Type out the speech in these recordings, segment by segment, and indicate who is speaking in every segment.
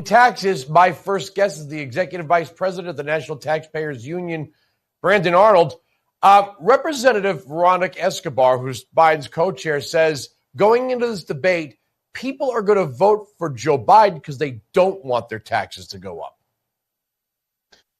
Speaker 1: taxes. My first guest is the Executive Vice President of the National Taxpayers Union, Brandon Arnold. Representative Veronica Escobar, who's Biden's co-chair, says going into this debate, people are going to vote for Joe Biden because they don't want their taxes to go up.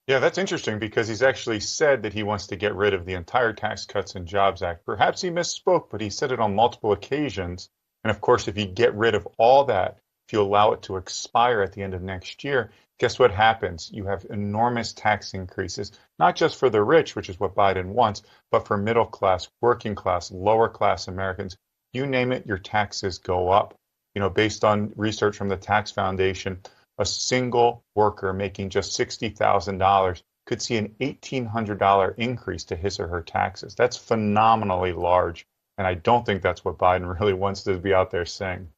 Speaker 2: Yeah, that's interesting because he's actually said that he wants to get rid of the entire Tax Cuts and Jobs Act. Perhaps he misspoke, but he said it on multiple occasions. And of course, if you get rid of all that, if you allow it to expire at the end of next year, guess what happens? You have enormous tax increases, not just for the rich, which is what Biden wants, but for middle class, working class, lower class Americans. You name it, your taxes go up. You know, based on research from the Tax Foundation, a single worker making just $60,000 could see an $1,800 increase to his or her taxes. That's phenomenally large. And I don't think that's what Biden really wants to be out there saying.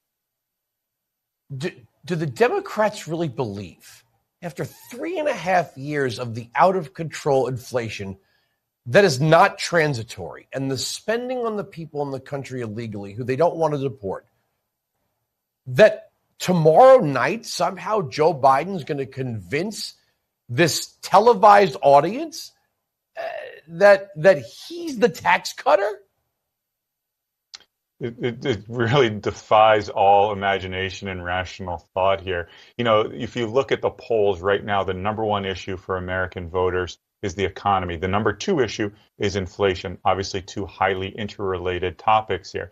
Speaker 1: Do the Democrats really believe, after 3.5 years of the out-of-control inflation that is not transitory and the spending on the people in the country illegally who they don't want to deport, that tomorrow night somehow Joe Biden's going to convince this televised audience that he's the tax cutter?
Speaker 2: It really defies all imagination and rational thought here. You know, if you look at the polls right now, the number one issue for American voters is the economy. The number two issue is inflation. Obviously, two highly interrelated topics here.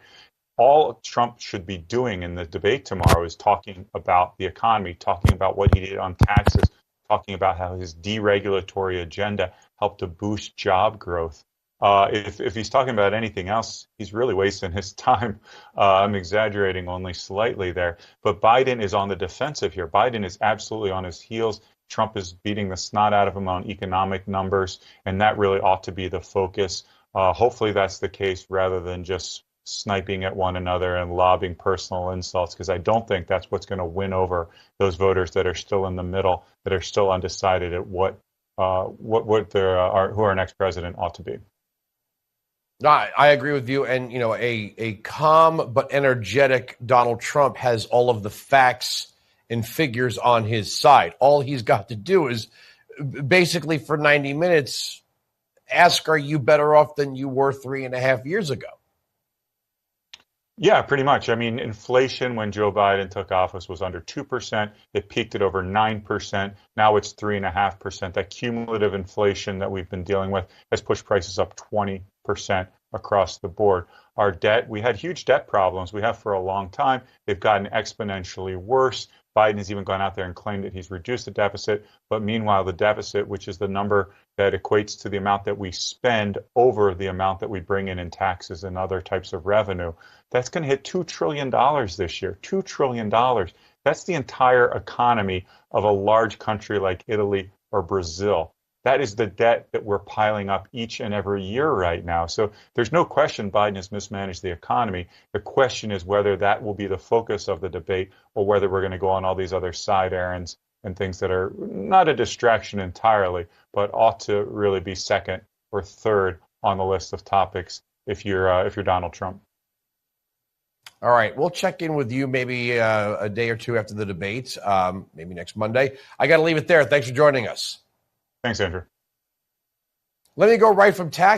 Speaker 2: All Trump should be doing in the debate tomorrow is talking about the economy, talking about what he did on taxes, talking about how his deregulatory agenda helped to boost job growth. If he's talking about anything else, he's really wasting his time. I'm exaggerating only slightly there. But Biden is on the defensive here. Biden is absolutely on his heels. Trump is beating the snot out of him on economic numbers, and that really ought to be the focus. Hopefully that's the case rather than just sniping at one another and lobbing personal insults, because I don't think that's what's going to win over those voters that are still in the middle, that are still undecided at who our next president ought to be.
Speaker 1: No, I agree with you. And, you know, a calm but energetic Donald Trump has all of the facts and figures on his side. All he's got to do is basically for 90 minutes ask, are you better off than you were 3.5 years ago?
Speaker 2: Yeah, pretty much. I mean, inflation when Joe Biden took office was under 2%. It peaked at over 9%. Now it's 3.5%. That cumulative inflation that we've been dealing with has pushed prices up 20% across the board. Our debt, we had huge debt problems. We have for a long time. They've gotten exponentially worse. Biden has even gone out there and claimed that he's reduced the deficit. But meanwhile, the deficit, which is the number that equates to the amount that we spend over the amount that we bring in taxes and other types of revenue, that's going to hit $2 trillion this year. $2 trillion. That's the entire economy of a large country like Italy or Brazil. That is the debt that we're piling up each and every year right now. So there's no question Biden has mismanaged the economy. The question is whether that will be the focus of the debate or whether we're going to go on all these other side errands and things that are not a distraction entirely, but ought to really be second or third on the list of topics if you're Donald Trump.
Speaker 1: All right, we'll check in with you maybe a day or two after the debate, maybe next Monday. I got to leave it there. Thanks for joining us.
Speaker 2: Thanks, Andrew.
Speaker 1: Let me go right from tax